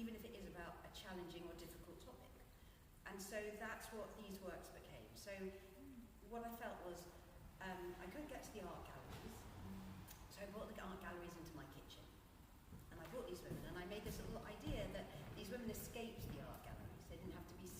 even if it is about a challenging or difficult topic. And so that's what these works became. So what I felt was I couldn't get to the art galleries, so I brought the art galleries into my kitchen. And I brought these women, and I made this little idea that these women escaped the art galleries. They didn't have to be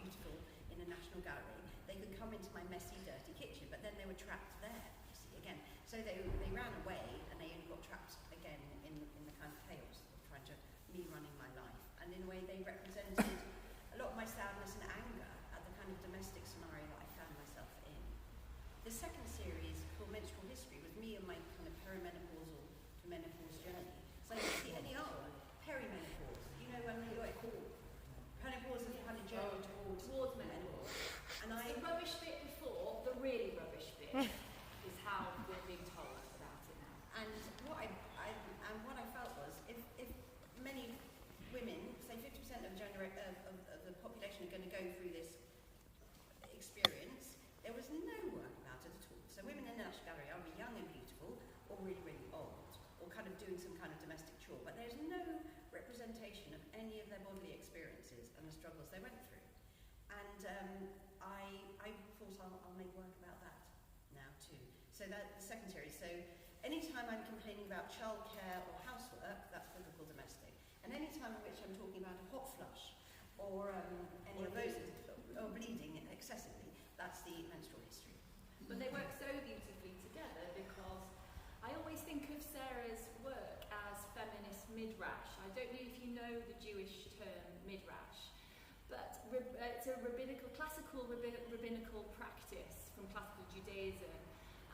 beautiful in a national gallery. They could come into my messy, dirty kitchen, but then they were trapped there, you see, again. So they ran away, and they only got trapped again in the kind of chaos of trying to, me running my life. And in a way, they represented a lot of my sadness and anger at the kind of domestic scenario that I found myself in. The second series, called Menstrual History, was me and my kind of perimenopausal to menopause journey. So you see any artwork, perimenopause, you know, when you got called. Menopause is kind of journey towards menopause. And the rubbish bit before, the really rubbish bit, is how we're being told about it now. And what I felt was, if many women, say 50% of the population are going to go through this experience, there was no work about it at all. So women in the National Gallery are either young and beautiful, or really, really old, or kind of doing some kind of domestic chore. But there's no representation of any of their bodily experiences and the struggles they went through. And I thought I'll make work about that now too. So that's the second series. So anytime I'm complaining about childcare or housework, that's biblical domestic. And any time in which I'm talking about a hot flush or any of those, or bleeding excessively, that's the menstrual history. But they work so beautifully together because I always think of Sarah's work as feminist midrash. I don't know if you know the Jewish term midrash, but it's a classical rabbinical practice from classical Judaism.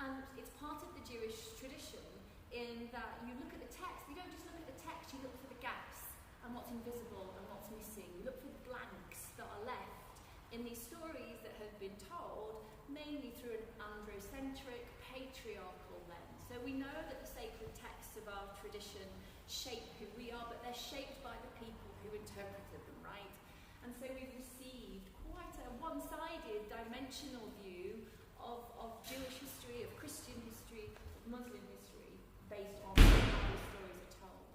And it's part of the Jewish tradition in that you look at the text, you don't just look at the text, you look for the gaps and what's invisible and what's missing. You look for the blanks that are left in these stories that have been told mainly through an androcentric, patriarchal lens. So we know that the sacred texts of our tradition shape who we are, but they're shaped by the people who interpreted them, right? And so we've received quite a one-sided, dimensional view of Jewish history, of Christian history, of Muslim history, based on how these stories are told.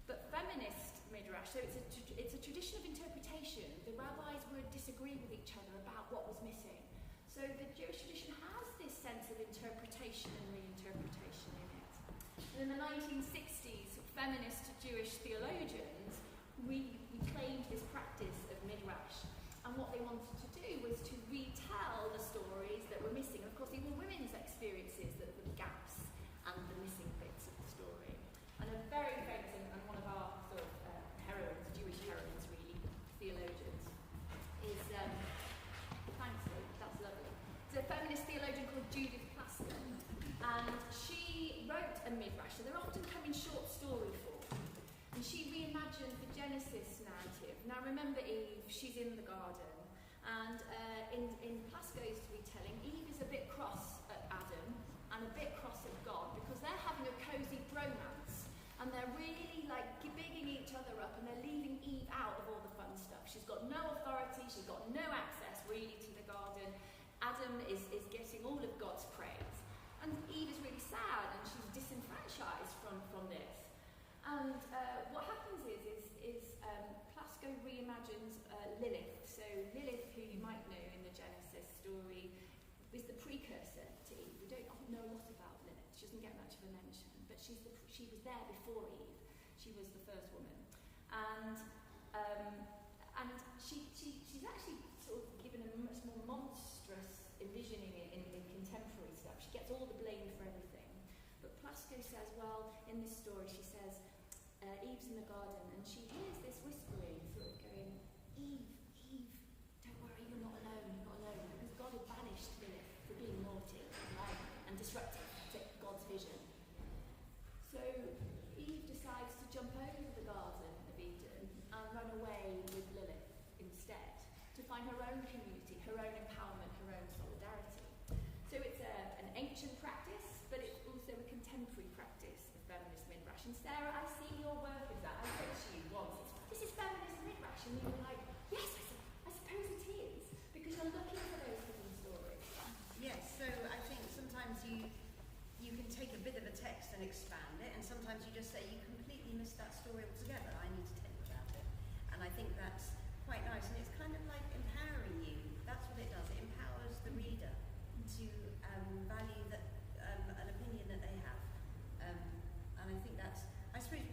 But feminist midrash, so it's a tradition of interpretation. The rabbis would disagree with each other about what was missing. So the Jewish tradition has this sense of interpretation and reinterpretation in it. And in the 1960s, feminist Jewish theologians reclaimed this practice of midrash. And what they wanted to do was to retell the stories that were missing. Of course, they were women's experiences that were the gaps and the missing bits of the story. And a very famous, and one of our sort of heroines, Jewish heroines really, theologians, is, thanks Lee, that's lovely. It's a feminist theologian called Judith Plasker. And she wrote a midrash, so they're often come in short story form. And she reimagined the Genesis narrative. Now remember Eve, she's in the garden. And in Plasko's retelling, Eve is a bit cross at Adam and a bit cross at God because they're having a cosy bromance. And they're really like bigging each other up and they're leaving Eve out of all the fun stuff. She's got no authority, she's got no access really to the garden. Adam is getting all of God's praise. And Eve is really sad and she's disenfranchised from this. And what happens is Plasko reimagines Lilith. So Lilith, who you might know in the Genesis story, is the precursor to Eve. We don't know a lot about Lilith. She doesn't get much of a mention, but she was there before Eve. She was the first woman, and she's actually sort of given a much more monstrous envisioning in contemporary stuff. She gets all the blame for everything. But Plasko says, well, in this story, she says, Eve's in the garden, and she hears this whispering, sort of going, Eve, don't worry, you're not alone, because God had banished Lilith for being naughty and disruptive to God's vision. So Eve decides to jump over the Garden of Eden and run away with Lilith instead, to find her own community, her own empowerment, her own solidarity. So it's an ancient practice, but it's also a contemporary practice of feminist midrash. And Sarah, I see your work as that. I said to you once, this is feminist midrash, and you were like, yes, I suppose it is, because you're looking for those hidden stories. Yes, so I think sometimes you can take a bit of a text and expand it, and sometimes you just say you completely missed that story altogether. I need to tell you about it. think that's quite nice, and it's kind of like empowering you. That's what it does. It empowers the reader to value that an opinion that they have, and I think that's. I suppose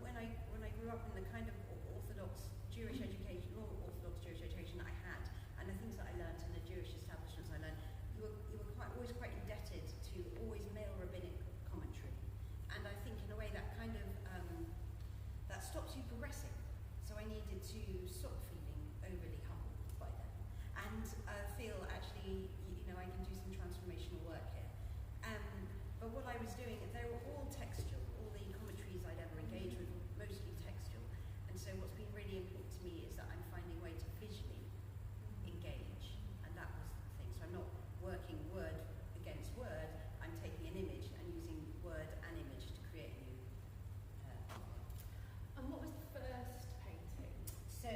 when I grew up in the kind of Orthodox Jewish education, or Orthodox Jewish education I had, and the things that I learnt in the Jewish establishments I learned, you were always quite indebted to always male rabbinic commentary, and I think in a way that kind of that stops you progressing. So I needed to stop feeling overly humbled by them, and feel actually, I can do some transformational work here. But what I was doing, they were all textual. All the commentaries I'd ever engaged with were mostly textual. And so what's been really important to me is that I'm finding a way to visually engage. And that was the thing. So I'm not working word against word. I'm taking an image and using word and image to create a new And what was the first painting? So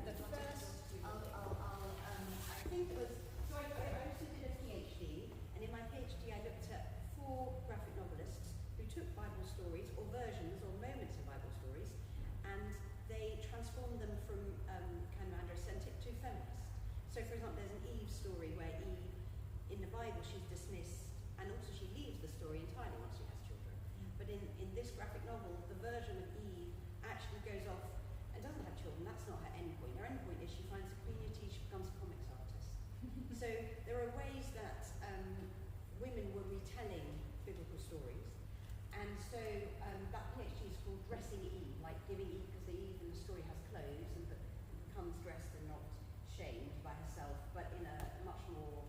the first, I think it was, so I also did a PhD, and in my PhD I looked at 4 graphic novelists who took Bible stories, or versions, or moments of Bible stories, and they transformed them from kind of androcentric to feminist. So for example, there's an Eve story where Eve, in the Bible, she's dismissed, and also she leaves the story entirely once she has children. But in this graphic novel, the version of Eve actually goes off and doesn't have children. That's not her end point. Her end point is she finds a community, she becomes a comics artist. So there are ways that women were retelling biblical stories, and so that PhD is called Dressing Eve, like giving Eve, because Eve in the story has clothes and becomes dressed and not shamed by herself, but in a much more,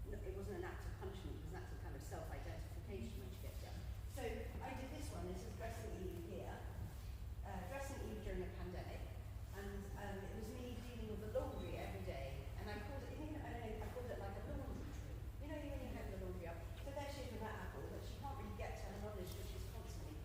it wasn't an act of punishment, it was an act of kind of self-identification when she gets there. So I did this one. This is Dressing Eve here. Dressing Eve during a pandemic, and it was me dealing with the laundry every day, and I called it, I called it like a laundry tree. When you hang the laundry up, so there she is with that apple, but she can't really get to her knowledge because she's constantly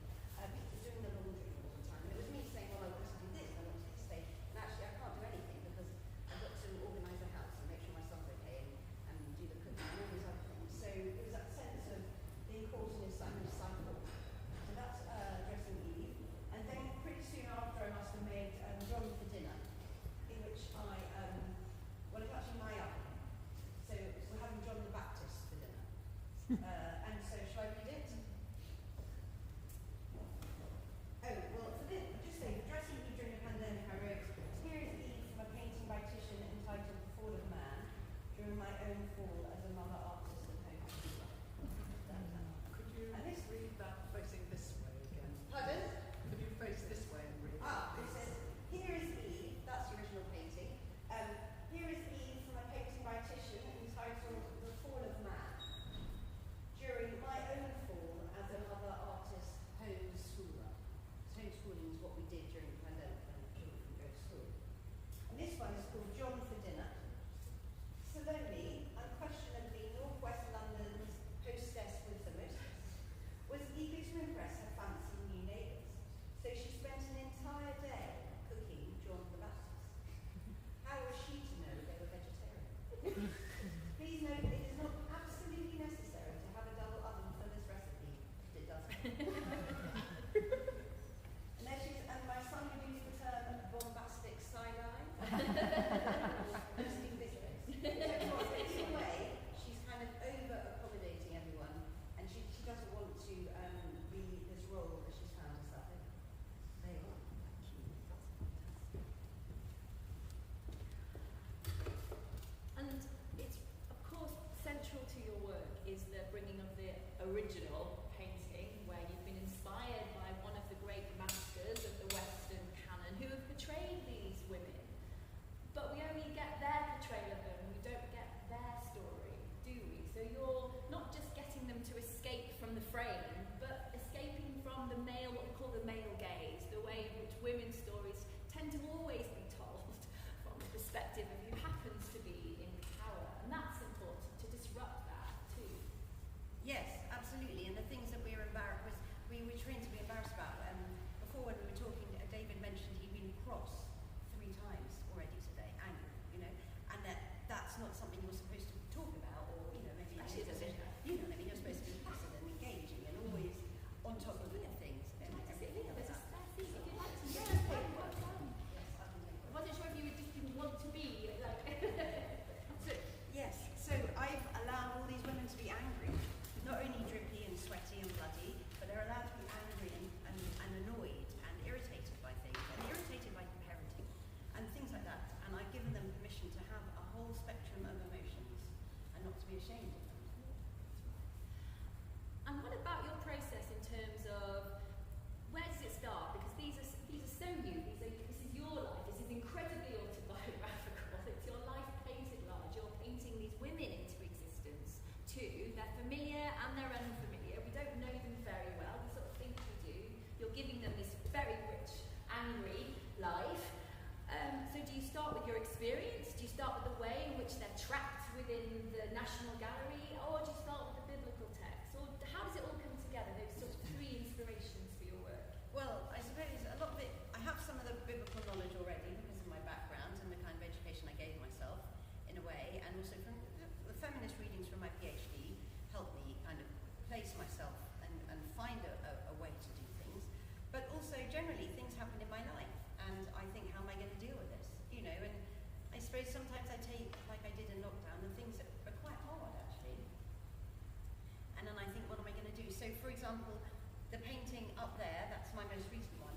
doing the laundry all the time. And it was me saying, well, I want to do this, I want to do this day, and actually I can't do anything because I've got to organise the house and make sure my son's okay and do the cooking and all these other things. So it was that sense of being caught in this cycle. So that's Dressing Eve. And then pretty soon after, I must have made John for Dinner, in which well, it's actually my album. So we're having John the Baptist for dinner. And so shall I read it? Oh, well, for this, just say, for Dressing Eve during the pandemic, I wrote, here is Eve from a painting by Titian entitled The Fall of Man, during my own fall as a mother artist and host. Could you read that facing this way again? Pardon? Could you face this way and read it? It says, here is Eve, that's the original painting. Here is Eve from a painting by Titian entitled The Fall of Man, during my own fall as a mother artist homeschooler. Homeschooling is what we did during the pandemic when children couldn't go to school. And this one is called John for Dinner. Salome, unquestionably Northwest London's hostess with the mostess, was eager to impress her fancy new neighbours. So she spent an entire day cooking John the Baptist. How was she to know they were vegetarian? Please note, it is not absolutely necessary to have a double oven for this recipe, but it doesn't. And there she is, and my son would use the term bombastic side-eye. Mostly this face. So in a way, she's kind of over-accommodating everyone, and she doesn't want to be this role that she's found herself in. There you are. Thank you. And it's, of course, central to your work is the bringing of the original painting, where you've been inspired by one of the great masters of the Western canon who have portrayed these women. But we only get their portrayal of them, we don't get their story, do we? So you're not just getting them to escape from the frame, but escaping from the male, what we call the male gaze, the way in which women's stories tend to always be told from the perspective of who happens to be in power. And that's important to disrupt that too. Yes, absolutely. And start with your experience? Do you start with the way in which they're trapped within the National Gallery? Or do you start with the biblical text? Or how does it all come together, those sort of three inspirations for your work? Well, I suppose a lot of it, I have some of the biblical knowledge already because of my background and the kind of education I gave myself, in a way, and also from the feminist readings from my PhD helped me kind of place myself and find a way to do things. But also, generally, things happen in my life, and I think, how am I going to deal with this? You know, and I suppose sometimes I take, like I did in lockdown, and things are quite hard, actually. And then I think, what am I going to do? So, for example, the painting up there, that's my most recent one.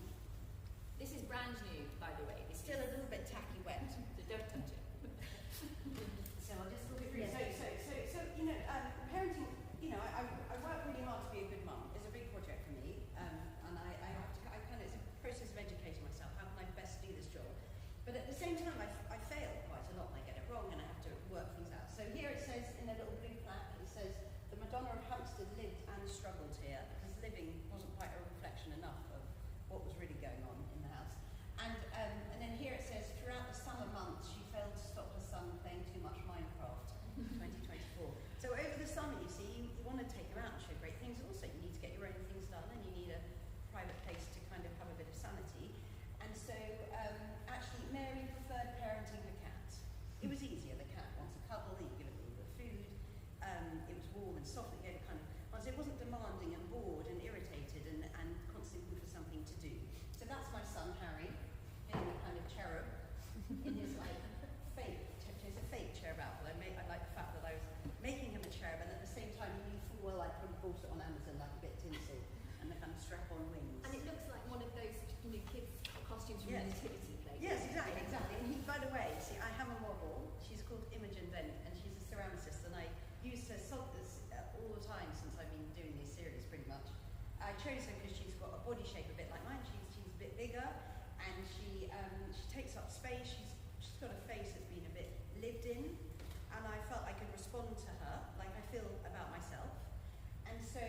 This is brand new, by the way. It's Still a little bit tacky wet. So don't touch it. So I'll just talk it through. So you know, parenting, you know, I work really hard to be a good mum. It's a big project for me, and I have to, it's a process of educating myself. How can I best do this job? But at the same time, I fail quite a lot, and I get it wrong, and I have to work things out. So here it says, in a little blue plaque, it says, the Madonna of Hampstead lived and struggled here, because living wasn't quite a reflection enough of what was really going on in the house. And then here it says, throughout the summer months, she failed to stop her son playing too much Minecraft, 2024. So over the summer, you see, you want to take them out and show great things. Also, you need to get your own things done, and you need a private place to kind of have a bit of sanity. And so, actually, Mary preferred parenting her cat. It was easier. The cat wants a cuddle, you give it a little bit of food. It was warm and soft. It gave it kind of, it wasn't demanding and bored and irritated and constantly looking for something to do. So that's my son, Harry, being a kind of cherub in his like fake, it's a fake cherub outfit. I like the fact that I was making him a cherub, and at the same time he knew full well I could have bought it on Amazon, like a bit tinsel and the kind of strap-on wings. And it looks like one of those, you know, kids' costumes from the nativity play. Yes, exactly. And he, by the way, see, I have a model. She's called Imogen Bent, and she's a ceramicist, and I used her all the time since I've been doing these series, pretty much. I chose her because she's got a body shape a bit like mine. She's a bit bigger, and she takes up space. She's got a face that's been a bit lived in, and I felt I could respond to her like I feel about myself. And so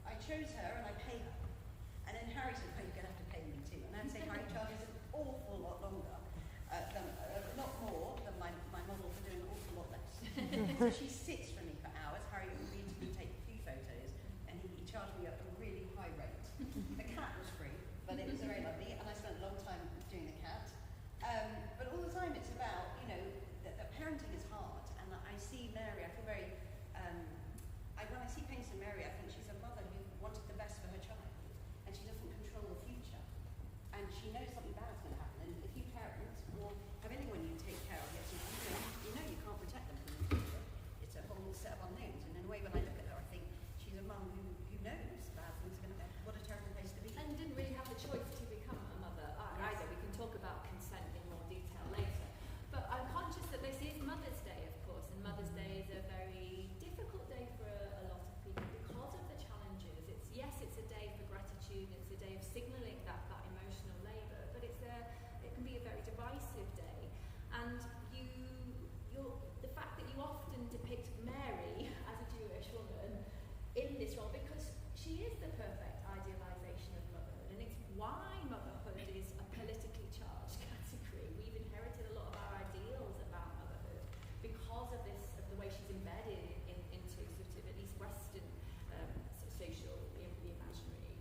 I chose her and I pay her. And then Harry said, "Oh, you're going to have to pay me too." And I'd say Harry charges an awful lot longer, not more than my model for doing an awful lot less. So she sits for me for hours. Harry agreed to take a few photos, and he charged me at a really high rate. The cat was free, but it was very lovely, and I spent a long time doing the cat. But all the time it's about, you know, that parenting is hard, and I see Mary, I feel very, when I see paintings of Mary, I think she's a mother who wanted the best for her child, and she doesn't control the future, and she knows something bad's going to happen, and if you parent, or have anyone you take care of, you know you can't protect them from the future. It's a whole set of unknowns, and in a way when I look at her, I think she's a mum who knows bad things are going to happen. What a terrible place to be. And didn't really have the choice to become a mother either. We can talk about consent in more detail later. But I'm conscious that this is Mother's Day, of course, and Mother's Day is a very difficult day for a lot of people because of the challenges. It's a day for gratitude, it's a day of signalling that emotional labour, but it can be a very divisive day. And the fact that you often depict Mary as a Jewish woman in this role, because she is the perfect idealisation of motherhood, and it's why motherhood is a politically charged category. We've inherited a lot of our ideals about motherhood because of the way she's embedded into sort of at least Western social imaginary.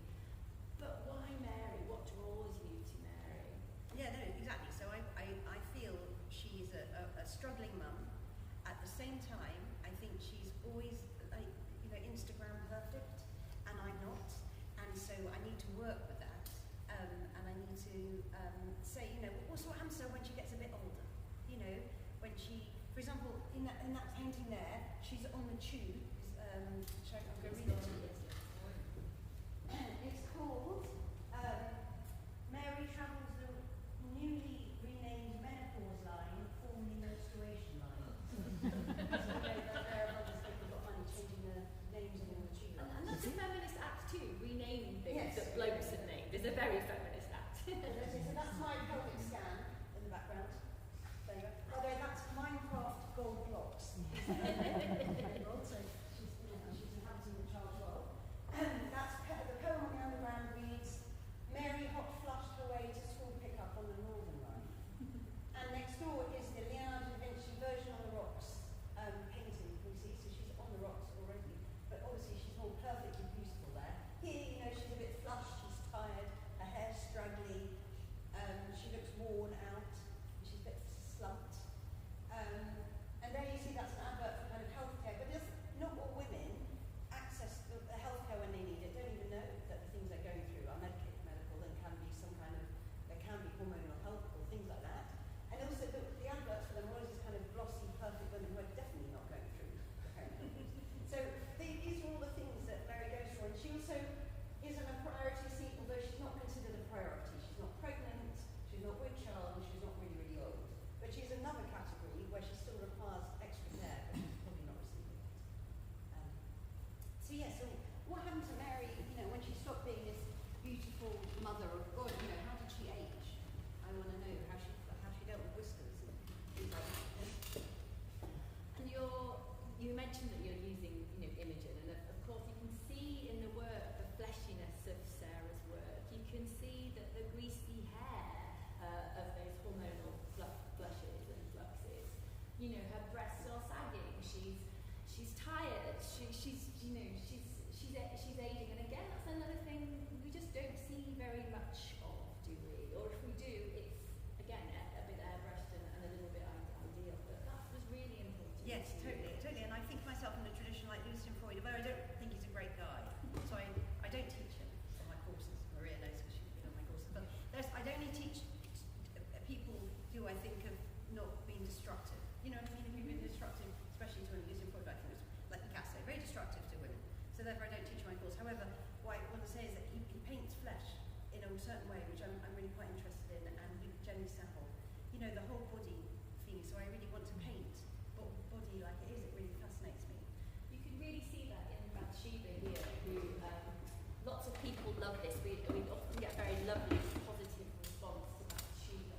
But why Mary? What draws you to Mary? Yeah, no, exactly. So I feel she's a struggling mum. At the same time, I think she's always, like, you know, Instagram perfect, and I'm not. And so I need to work with that. And I need to say, you know, what's what happens to her when she gets a bit older? You know, when she, for example, in that painting there, she's on the tube. I'm going to read it to you. It's called Mary Travels the Newly Renamed Menopause Line, formerly Menstruation Line. So there are others people got money changing their names on the tube. And that's a feminist act too, renaming things Yes. that blokes have named is a very feminist act. So that's my pelvic scan in the background. There you go. Although that's Minecraft gold blocks. So she's inhabiting the child's world. mother, or God, you know, how did she age? I want to know how she dealt with whiskers and things like that. And you mentioned that you're using, you know, Imogen, and of course you can see in the work the fleshiness of Sarah's work. You can see that the greasy hair of those hormonal flushes and fluxes. You know, her breasts are sagging. She's tired. She's aging. And again, that's another thing we just don't see very much of, do we? Or if we do, it's again a bit airbrushed and a little bit ideal. But that was really important. Yes, totally. And I think myself in a tradition like Lucian Freud, although I don't think he's a great guy, so I don't teach him on my courses. Maria knows because she's been on my courses. But I don't only teach people who I think have not been destructive. You know what I mean? If you've been destructive, especially to women, Lucian Freud, I think was like Picasso, very destructive to women. So therefore I don't teach my course. However, what I want to say is that he paints flesh in a certain way, which I'm really quite interested in, and with Jenny Savile, you know, the whole body thing. So I really want to paint body like it is. It really fascinates me. You can really see that in Bathsheba here, who lots of people love this. We often get very lovely, positive response to Bathsheba.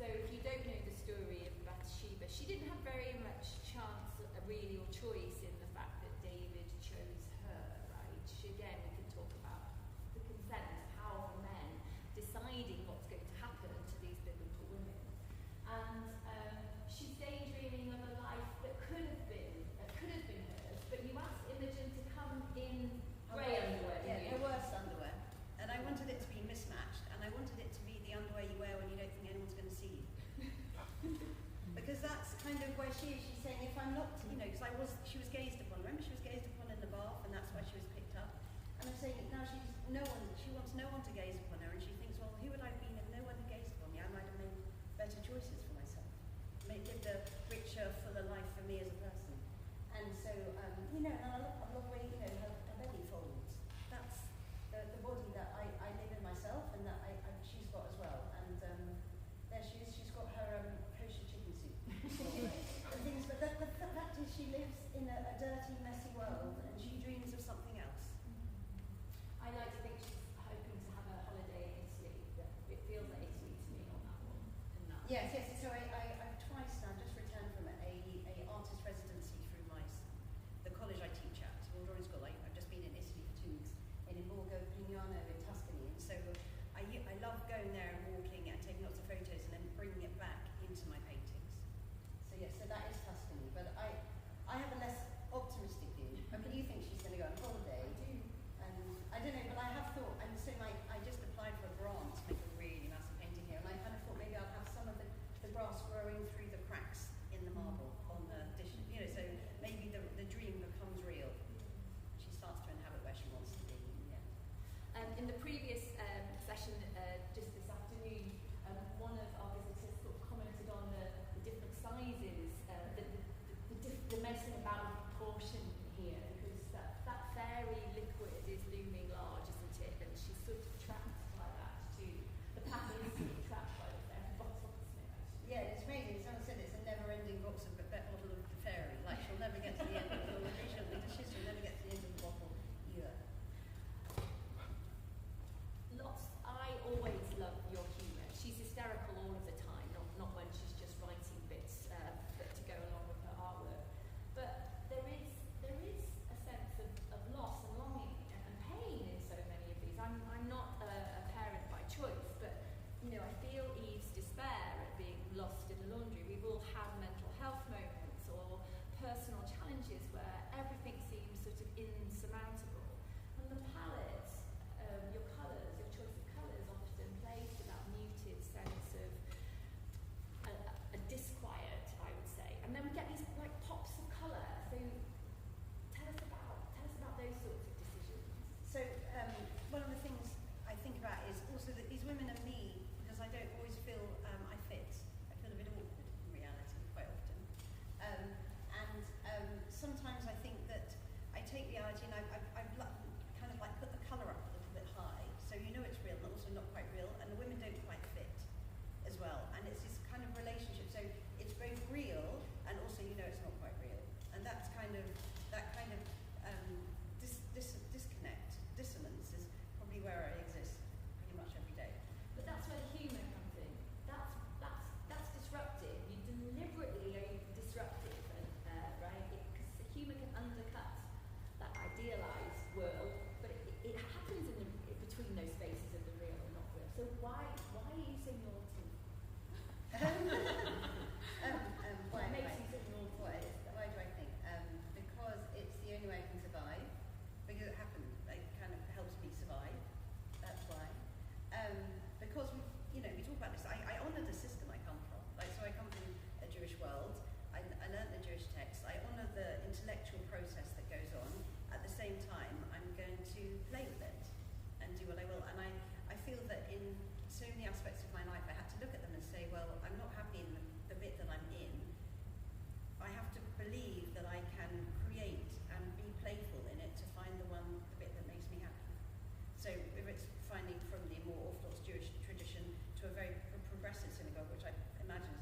So if you don't know the story of Bathsheba, she didn't have very much chance, really, or choice in the fact that David chose her, right? Again, we can talk about the consent, the power of men deciding what's going to happen to these biblical women. And she's daydreaming of a life that could have been hers, but you asked Imogen to come in grey underwear, Yeah, didn't you? her worst underwear. And I wanted it to be mismatched, and I wanted it to be the underwear you wear when you don't think anyone's going to see you. Because that's kind of where she is. She's saying, if I'm not, you know, because she was gazed upon. Remember, she was gazed upon in the bath, and that's why she was picked up. And I'm saying now she wants no one to gaze upon her, and she thinks, well, who would I have been if no one had gazed upon me? I might have made better choices for myself, lived a richer, fuller life for me as a person. And so, you know, and I love the way, you know, her belly folds. That's the body that I live in myself, and that she's got as well. And there she is. She's got her kosher chicken soup. And things, but the fact is, she lives in a dirty, messy world, and she dreams of something else. I like to think she's hoping to have a holiday in Italy. It feels like Italy to me on that one. Yes. So I've twice now just returned from a artist residency through the college I teach at, Small Drawing School. I've just been in Italy for 2 weeks, in Borgo Pignano in Tuscany, and so I love going there and walking and taking lots of photos and then bringing it back into my paintings. So yes, so that is Tuscany, but I have a less optimistic view. I mean, you think she's going to go on holiday? I do. And I don't know, but I have thought, and so I just applied for a grant to make a really massive painting here, and I kind of thought maybe I'll have some of the grass growing through the cracks in the marble on the dish, you know, so maybe the dream becomes real. She starts to inhabit where she wants to be. Yeah. In the previous session, just this afternoon, one of our visitors sort of commented on the different sizes, the messing about with proportion here, because that fairy liquid is looming large, isn't it? And she's sort of trapped by that too. The pattern is sort of trapped by the fairy bottle, isn't it? Actually? Yeah, it's amazing. Someone said it's a never-ending box of bottle of the fairy. Like she'll never get to the end of the bottle. She'll never get to the end of the bottle either. I always love your humour. She's hysterical all of the time, not when she's just writing bits to go along with her artwork. But there is a sense of loss and longing and pain in so many of these. I'm not a parent by choice, but you know, I feel Eve's despair at being lost in the laundry. We've all had mental health moments or personal challenges where everything seems sort of insurmountable. And the palette, your colours, your choice of colours often plays to that muted sense of a disquiet, I would say. And then we get these like pops of colour. So tell us about those sorts of decisions. So one of the things I think about is also that these women are me, because I don't always feel I fit. I feel a bit awkward in reality quite often. And sometimes I think that I take reality, and I've same time, I'm going to play with it and do what I will. And I feel that in so many aspects of my life, I had to look at them and say, well, I'm not happy in the bit that I'm in. I have to believe that I can create and be playful in it to find the bit that makes me happy. So if it's finding from the more Orthodox Jewish tradition to a very progressive synagogue, which I imagine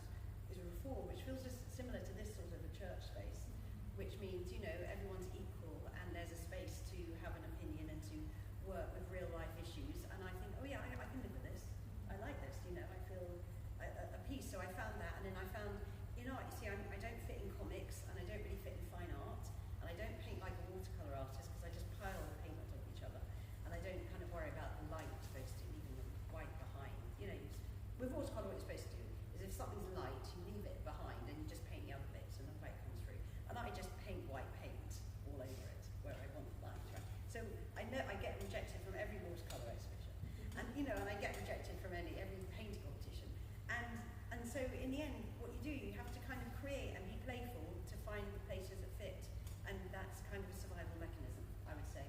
is a reform, which feels just similar to this sort of a church space, which means, everyone's equal and there's a space to have an opinion and to work with real life issues. And I think, oh yeah, I can live with this. I like this, I feel a piece. So I found that, and then I found in art, you see, I don't fit in comics, and I don't really fit in fine art, and I don't paint like a watercolour artist because I just pile the paint on top of each other, and I don't kind of worry about the light supposed to leaving the white behind. With watercolour, what you're supposed to do is if something's light, you leave it behind and you just paint the other bits, and the white comes through. And I just paint white paint all over it where I want the light. Right? So I know I get rejected from every watercolour exhibition, and and I get rejected from every painting competition, and so in the end, what you do, you have to kind of create and be playful to find the places that fit, and that's kind of a survival mechanism, I would say.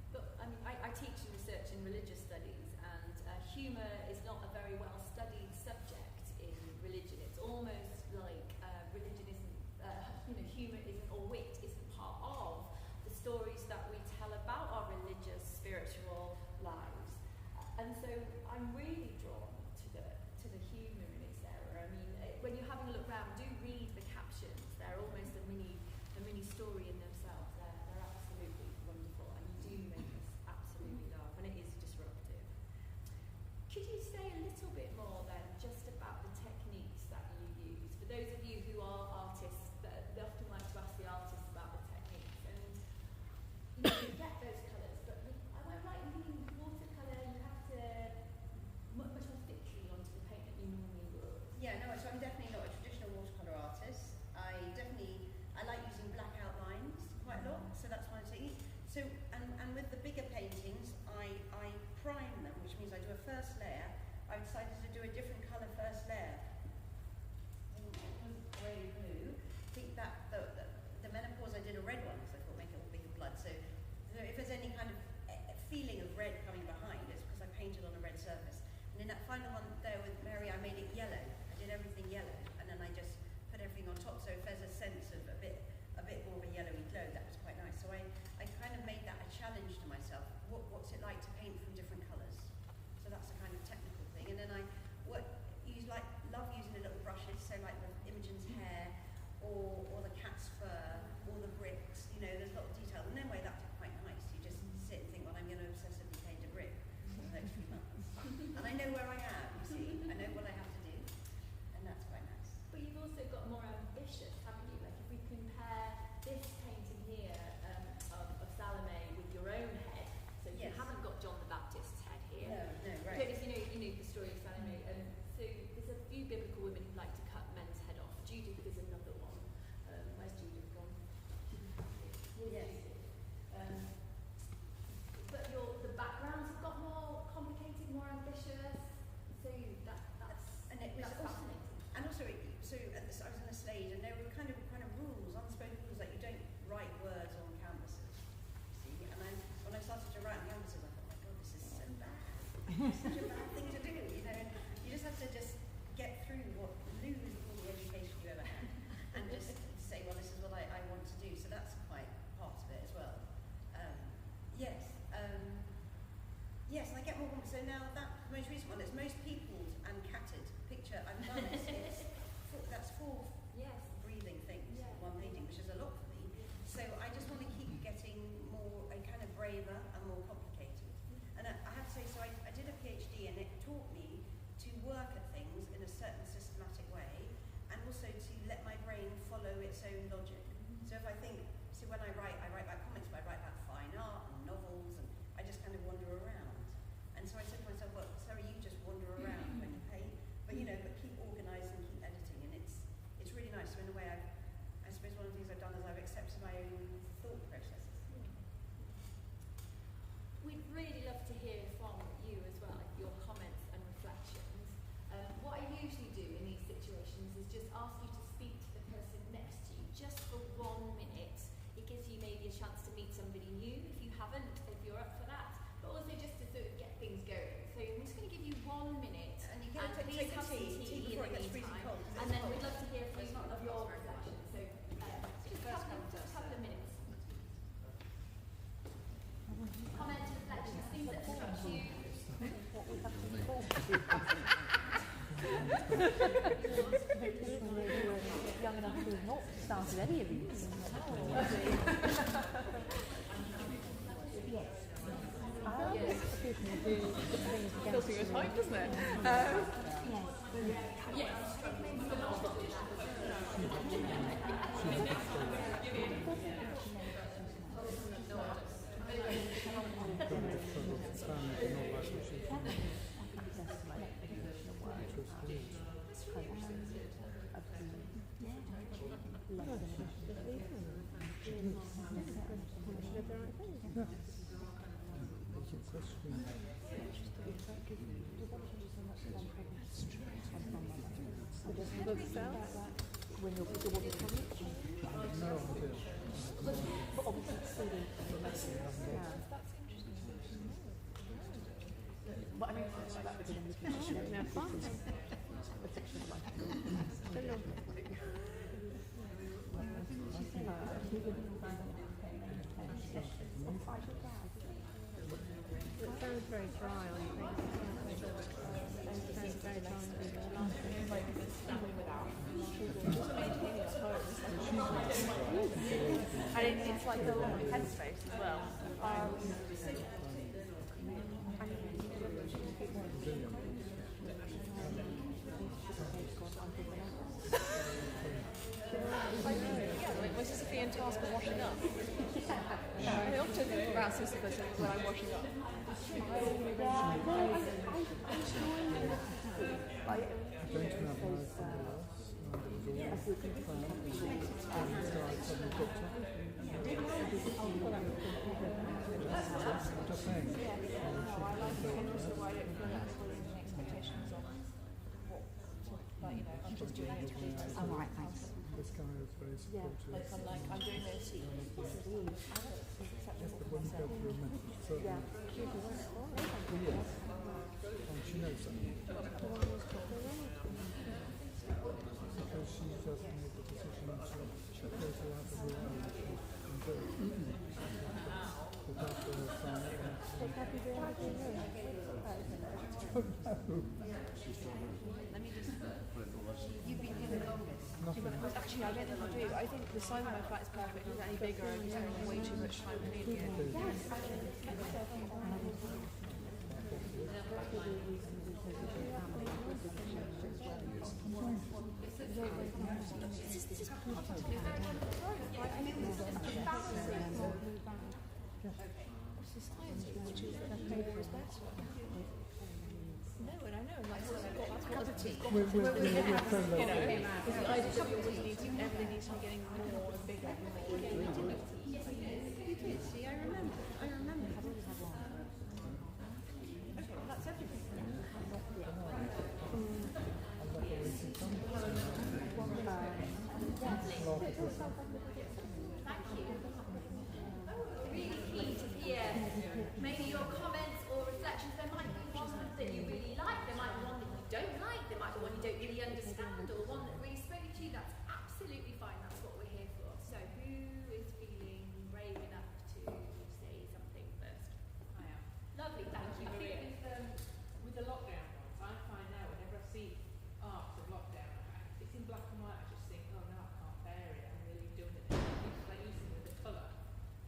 But I teach and research in religious studies, and humour is not a very well studied subject in religion. It's almost like religion isn't, humour isn't, or wit isn't part of the stories that we tell about our religious, spiritual lives. And so I'm really drawn to the humour in its area. When you're having a look round, do read the captions. They're almost a mini story in themselves. They're absolutely wonderful, and do make us absolutely laugh, and it is disruptive. Could you say a little bit more then, just about the techniques that you use? For those of you who are artists, they often like to ask the artists about the techniques, and you get those colours, but I went right in thinking watercolour, you have to much more thickly onto the paint than you normally would. Yeah, no, so I'm definitely not a traditional watercolour artist. I like using black outlines quite a lot, so that's my technique. So, and with the bigger paintings, I prime them, which means I do a first layer. I decided to do a different colour first layer. It was grey blue. I think that the menopause I did a red one because I thought make it all big and blood. So if there's any kind of feeling of red coming behind, it's because I painted on a red surface. And in that final one there with Mary, I made it yellow. I did everything yellow, and then I just put everything on top. So if there's a sense of a bit more of a yellowy glow, that was quite nice. So I kind of made that a challenge to myself. What's it like to paint from different colours? So that's a kind of technical thing. And then I love using the little brushes. So like with Imogen's hair, or the cat's fur, or the bricks. There's a lot of detail. And then that's quite nice. You just sit and think, well, I'm going to obsessively paint a brick for the next few months. And I know where I am. You see, I know what I have to do, and that's quite nice. But you've also got more ambitious, haven't you? Like if we compare this painting here of Salome with your own head, so you haven't got John the Baptist's head here. No, right. I don't know if you know the story of Salome. So there's a few biblical women who like to cut men's head off. Judith is another one. Where's Judith gone? Yes. But the backgrounds have got more complicated, more ambitious. So that's fascinating. And also, I was in a Slade, and there were kind of rules, unspoken rules, that you don't write words on canvases. You see, and when I started to write on canvases, I thought, oh my God, this is so bad. It's such a bad thing to do. You just have to just get through lose all the education you ever had, and just say, well, this is what I want to do. So that's quite part of it as well. Yes, and I get more. So now that most recent one, it's most peopled and catted picture I've done. That's four breathing things in one painting, which is a lot for me. So I just want to keep getting more and kind of braver and more complicated. And I have to say, so I did a PhD, and it taught me to work at things in a certain systematic way, and also to let my brain follow its own logic. So if I think, when I write about comics, but I write about fine art and novels, and I just kind of wander around. And so I said to myself, well, Sarah, you just wander around when you paint, but but keep organised and keep editing, and it's really nice. So in a way, I suppose one of the things I've done is I've accepted my own thought processes. We'd really love to hear from you as well, your comments and reflections. What I usually do in these situations is just ask you to speak to the person next to you just for 1 minute. It gives you maybe a series. Feels like a type, doesn't it? When you're with the woman coming? No, but obviously it's CD. But I mean, that would be in the position of now fun. The section of life. It sounds very dry on things. It sounds very dry on things. And it's like a long headspace as well. My sister being tasked with washing up. I often think about Sisyphus when I'm washing up. Oh, right, thanks. This guy is very supportive. I'm doing this. Yes, but when you go through a message, certainly. Yes. And she knows that. Because she just made the decision to go to out of her own and do it. Look after her son. Actually, I don't think I do. I think the size of my flat is perfect. It's any bigger, I'm spending way too much time cleaning it. We're so low. Everybody needs to be getting more and bigger. See, I remember. Okay, well, that's everything. Thank you. Really keen to hear maybe your comments or reflections. There might be one that you really like, there might be one that you don't like, there might be one you don't really understand, or one that really spoke to you. That's absolutely fine, that's what we're here for. So who is feeling brave enough to say something first? I am. Lovely, thank you, Maria. With the lockdown ones, I find now whenever I see art of lockdown, if it's in black and white, I just think, oh no, I can't bear it. I'm really done with it. If I use it with the colour,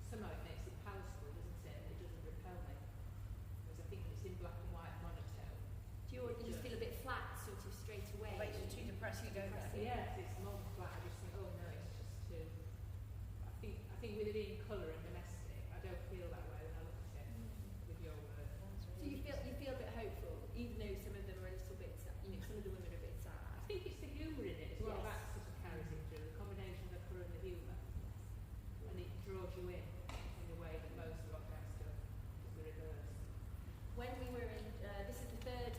somehow it makes it palatable, doesn't it? And it doesn't repel me. Whereas I think when it's in black and white monotone. Do you just feel a bit flat, sort of straight away? Like you're too depressed, you don't know. Yes, it's more flat. I just think, oh no, it's just too. I think with it being colour and domestic, I don't feel that way when I look at it with your work. So you feel a bit hopeful, even though some of them are a little bit, some of the women are a bit sad. I think it's the humour in it as well. Yes. That sort of carries it through. The combination of the colour and the humour, and it draws you in a way that most lockdown stuff is the reverse. When we were in, this is the third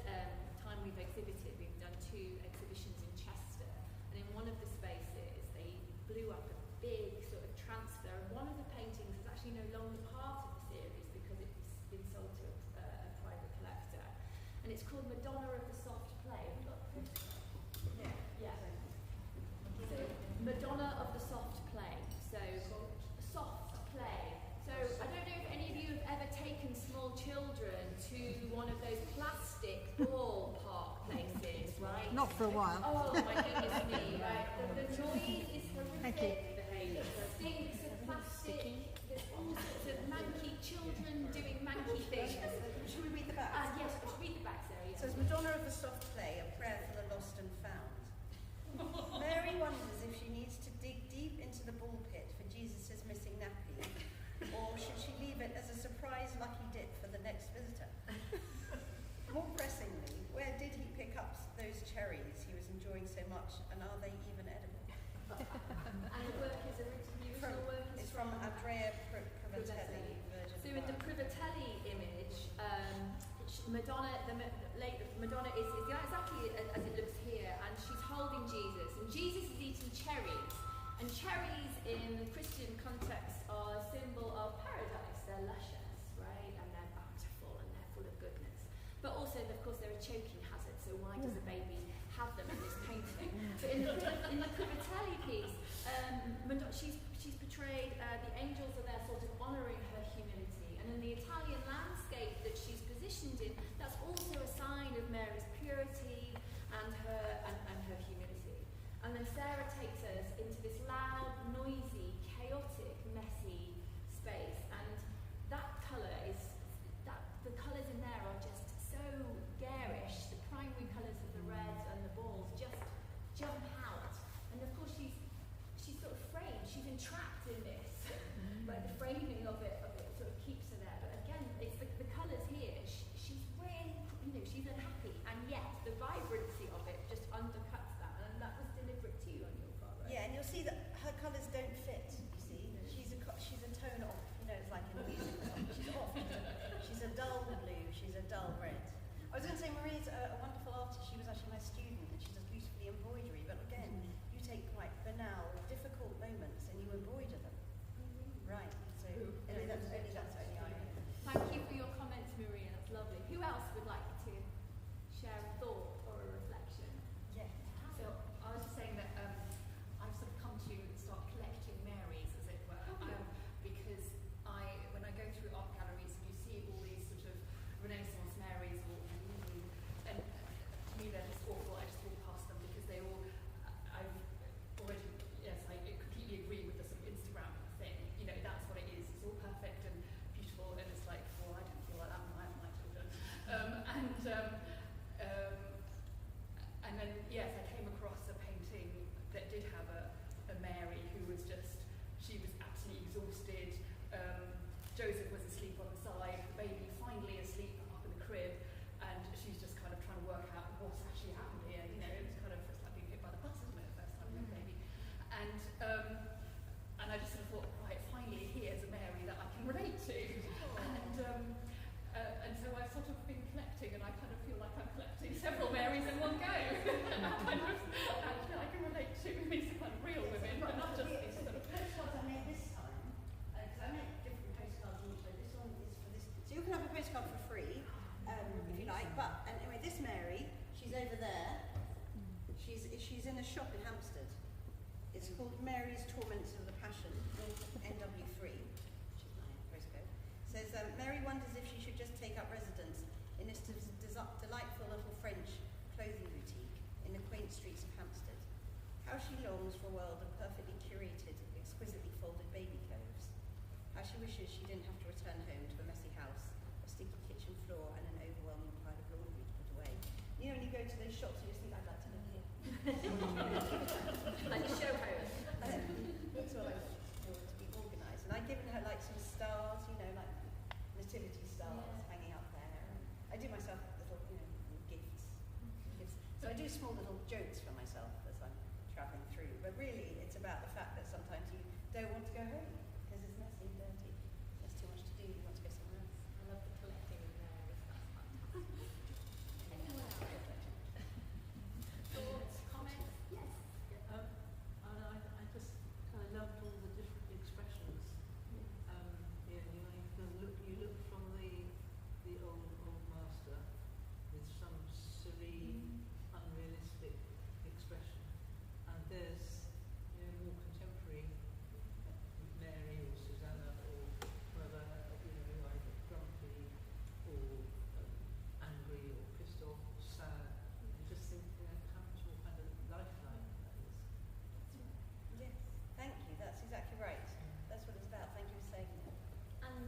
time we've exhibited. We've done 2 exhibitions in Chester, and in one of the spaces they blew up a big sort of transfer. And one of the paintings is actually no longer part of the series because it's been sold to a private collector, and it's called Madonna of the Soft Play. Have you got this? Yeah. So Madonna of the Soft Play. So soft play. So I don't know if any of you have ever taken small children to one of those plastic ballpark places, right? Not for a while. Oh my goodness me, right? The noise is horrific. Thank you. in the Christian context are a symbol of paradise. They're luscious, right? And they're bountiful and they're full of goodness. But also, of course, they're a choking hazard. So why does a baby have them in this painting? But in the Cuvatelli piece, she's portrayed, the angels are there sort of honouring her humility. And in the Italian landscape that she's positioned in, that's also a sign of Mary's purity and her humility. And then Sarah takes us into this loud, noisy, chaotic, messy space. And that colour the colours in there are just so garish. The primary colours of the reds and the balls just jump out. And of course she's sort of framed, she's entrapped in this. Like the framing of it sort of keeps her there. But again, it's the colours here. She's really, she's unhappy. And yet the vibrancy of it just undercuts that. And that was deliberate to you on your part, right? Yeah, and you'll see that her colours don't fit, you see. She's a tone off, it's like in a music song. She's off. She's a dull blue, she's a dull red. I was going to say Marie's a wonderful artist. She was actually my student and she does beautifully embroidery. But again, you take quite banal, difficult moments and you embroider them. Right, so anyway, that's only I. Thank you for your comments, Maria. That's lovely. Who else would like to share a thought or a reflection? Yeah. So I was just saying that I've sort of come to start collecting Marys, as it were, because when I go through art galleries and you see all these sort of Renaissance Marys, and to me they're just awful. I just walk past them because they all, I've already, yes, I completely agree with the sort of Instagram thing. That's what it is. It's all perfect and beautiful, and it's like, well, I don't feel like that when I have my children. And then, yes, I came across a painting that did have a Mary who was she was absolutely exhausted. Joseph was asleep on the side, the baby finally asleep up in the crib, and she's just kind of trying to work out what's actually happened here. It's kind of, it's like being hit by the bus, isn't it, the first time you have a baby. And I just sort of thought, right, finally here's a Mary that I can relate to. And so I've sort of been collecting, and I kind of feel like I'm collecting several Marys in one go. And I can relate to these kind of real women, but not just these sort of... The postcards I made this time, because I make different postcards each day. This one is for this. So you can have a postcard for free, if you like. But anyway, this Mary, she's over there. She's in a shop in Hampstead. It's called Mary's Torments of the Passion, NW3, which is my postcode. It says, Mary wonders if she should just take up residence in this delightful little French clothing boutique in the quaint streets of Hampstead. How she longs for a world of perfectly curated, exquisitely folded baby clothes. How she wishes she didn't have to return home to a messy house, a sticky kitchen floor, and an overwhelming pile of laundry to put away. When you go to those shops, you just think, I'd like to live here. Like a show host. That's what I want to be organised. And I've given her like some stars, like nativity stars hanging up there. And I do myself little, gifts. So I do small little jokes for myself as I'm travelling through. But really, it's about the fact that sometimes you don't want to go home because it's messy and dirty. There's too much to do. You want to go somewhere else. I love the collecting of Marys. That's fantastic. Anyone else? Thoughts, comments? Yes. I just kind of loved all the different expressions. You look from the old master with some serene, unrealistic expression, and there's more contemporary Mary or Susanna or whoever, either grumpy or angry or pissed off or sad. I just think how much more kind of lifeline that is. Yes, thank you. That's exactly right. That's what it's about. Thank you for saying that. And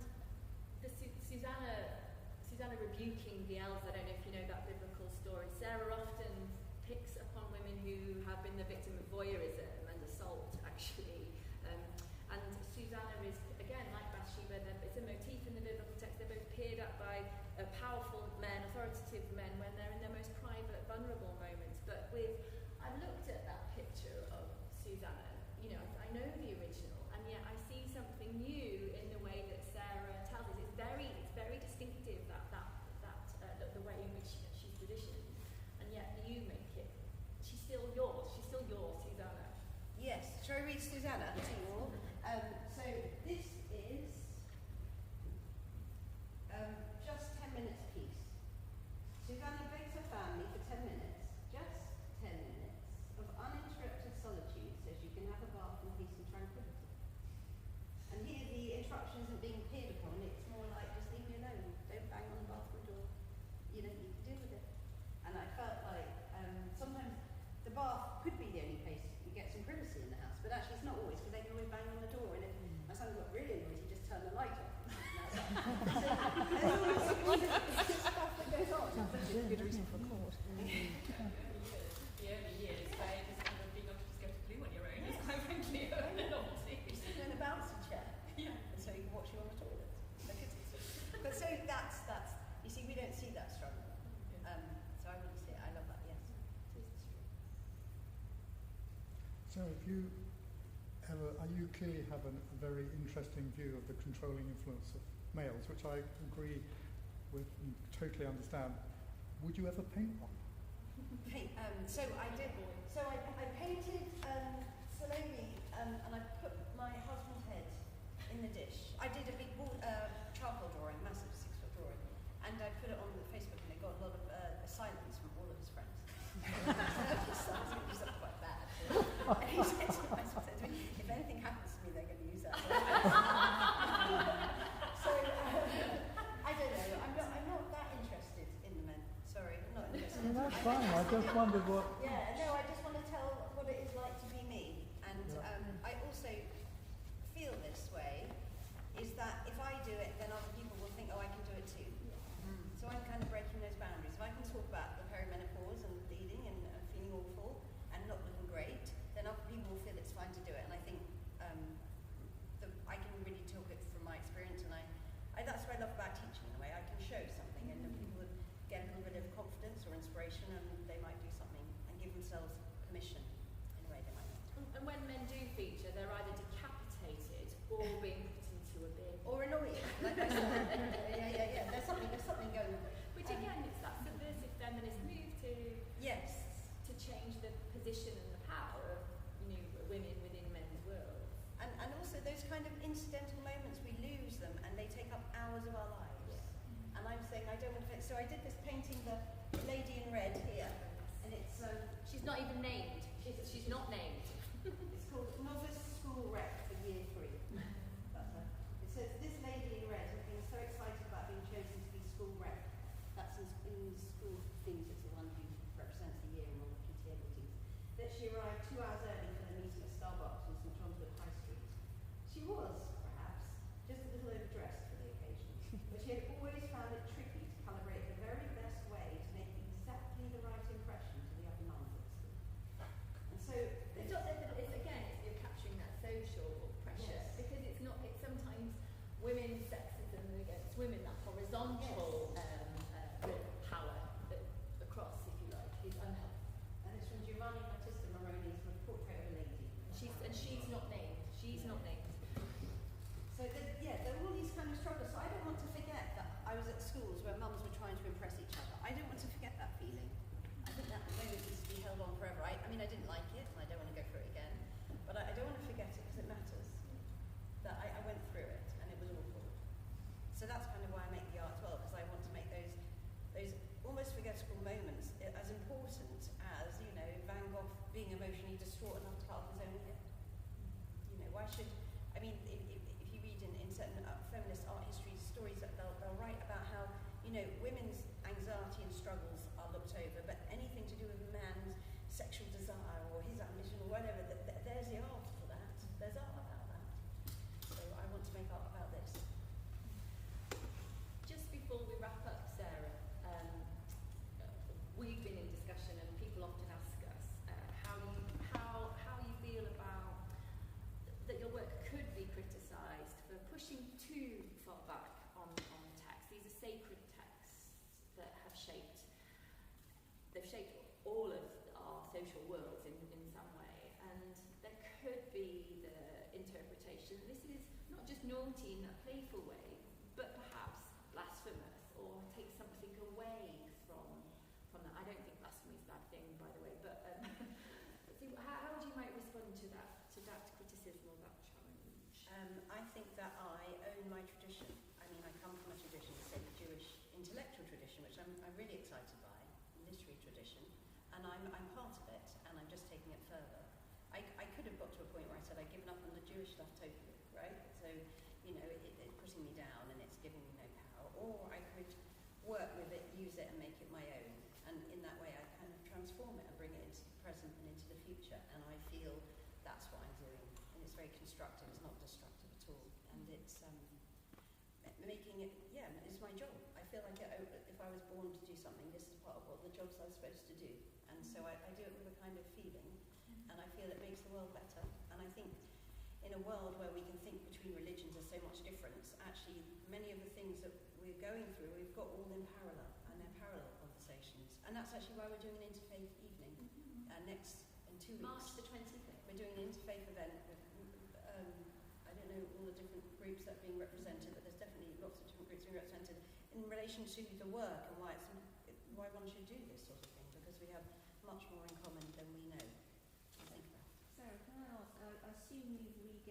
the Susanna rebuking the elves, I don't know if you know that biblical story. Sarah often picks upon women who have been the victim of voyeurism and assault, actually. And Susanna is, again, like Bathsheba, it's a motif in the biblical text. They're both peered up by powerful men, authoritative men, when they're in their most private, vulnerable moments. But I've looked at that picture of Susanna. I know the original, and yet I see something new in the way that Sarah tells us. It's very distinctive, the way in which she's positioned, and yet you make it. She's still yours, Susanna. Yes. Shall I read Susanna to you all? but actually it's not always, because they can always bang on the door, and if my son got really annoyed, he just turned the light off. So there's always stuff that goes on. That's a good reason for a court. The early years where you just kind of being able to just go to blue on your own is quite frankly a novelty. You're sitting in a bouncy chair, Yeah. and so you can watch you on the toilet. Look at it. But so that's you see, we don't see that struggle. So I wouldn't see it. I love that. Yes, it is true. So if you clearly have a very interesting view of the controlling influence of males, which I agree with and totally understand. Would you ever paint one? So I did. So I painted Salome, and I put my husband's head in the dish. I did a big charcoal drawing, massive 6-foot drawing, and I put it on Facebook, and it got a lot of silence from all of his friends. So it was quite bad. And he said to me, if anything happens to me, they're going to use that. So I don't know. I'm not that interested in the men. Sorry, I'm not interested. No, that's fine. I just wondered what. Yeah, no, I just want to tell what it is like to be me. And I also feel this way, is that if I do it, then other people will think, oh, I can do it too. So I'm kind of breaking those boundaries. If I can talk about the perimenopause and bleeding and feeling awful and not looking great, then other people will feel it's fine to do it. And I think I can really talk it from my experience, and I that's what I love about teaching in a way. I can show something, and then people would get a little bit of confidence or inspiration, and they might do something and give themselves permission in a way they might not. And when men do feature, they're either decapitated or being put into a bin. Or annoying, like I said. Yeah. There's something going on. Which again, it's that subversive feminist move to Yes. to change the position and the power of women within men's worlds. And also those kind of incidental moments, we lose them and they take up hours of our lives. And I'm saying I don't want to. So I did this painting, the lady in red here, and it's She's not even named. She's not named. it's called Novice School Rep for Year 3. That's her. It says, this lady in red has been so excited about being chosen to be school rep. That's in school things, it's the one who represents the year in all the PTA meetings. That she arrived 2 hours early for the meeting at Starbucks on St Johnswood High Street. She was, perhaps, just a little overdressed for the occasion, but she had always found it tricky to calibrate the very best way to make exactly the right impression to the other mums at school. And so It's not that it's again, you're capturing that social pressure because it's not. It's sometimes women's sexism against women, that horizontal power across, if you like, is unhelpful. And it's from Giovanni Battista Moroni's Portrait of a Lady. She's not named. She's not named. So there are all these kind of struggles. So I don't want to forget that I was at schools where mums were trying to impress each other. I don't want to forget that feeling. I think that moment needs to be held on forever. I mean, I didn't like it, and I don't want to go through it again. But I don't want to forget it because it matters. That I went through it, and it was awful. So that's kind of why I make the art as well, because I want to make those almost forgettable moments as important as, Van Gogh being emotionally distraught enough to cut off his own ear. Why should, I mean, if you read in certain feminist art history stories, that they'll write about how, women's anxiety and struggles are looked over, but anything to do with a man's sexual desire or his ambition or whatever, there's the art for that. There's art about that. So I want to make art about this. Just before we wrap up, Sarah, we've been in discussion, and people often ask us how you feel about that your work could be criticised for pushing too far back on text. These are sacred texts that have shaped all of our social worlds in some way, and there could be the interpretation that this is not just naughty in a playful way, but perhaps blasphemous or take something away from that. I don't think blasphemy is a bad thing, by the way, but so how would you might respond to that criticism or that challenge? I think that I own my tradition. I mean, I come from a tradition, say the Jewish intellectual tradition, which I'm really excited by, literary tradition, and I'm part of it, and I'm just taking it further. I could have got to a point where I said I'd given up on the Jewish stuff totally, right? So, it's putting me down and it's giving me no power. Or I could work with it, use it and make it my own. And in that way I kind of transform it and bring it into the present and into the future. And I feel that's what I'm doing. making it, yeah, it's my job. I feel like if I was born to do something, this is part of what the jobs I'm supposed to do. And so I do it with a kind of feeling, and I feel it makes the world better. And I think in a world where we can think between religions there's so much difference, actually many of the things that we're going through, we've got all in parallel, and they're parallel conversations. And that's actually why we're doing an interfaith evening next in 2 weeks. March the 25th. We're doing an interfaith event with, I don't know all the different groups that are being represented, but there's definitely lots of different groups being represented in relation to the work and why one should do this sort of thing, because we have much more in common than we know. I think that. Sarah, can I ask, I assume you've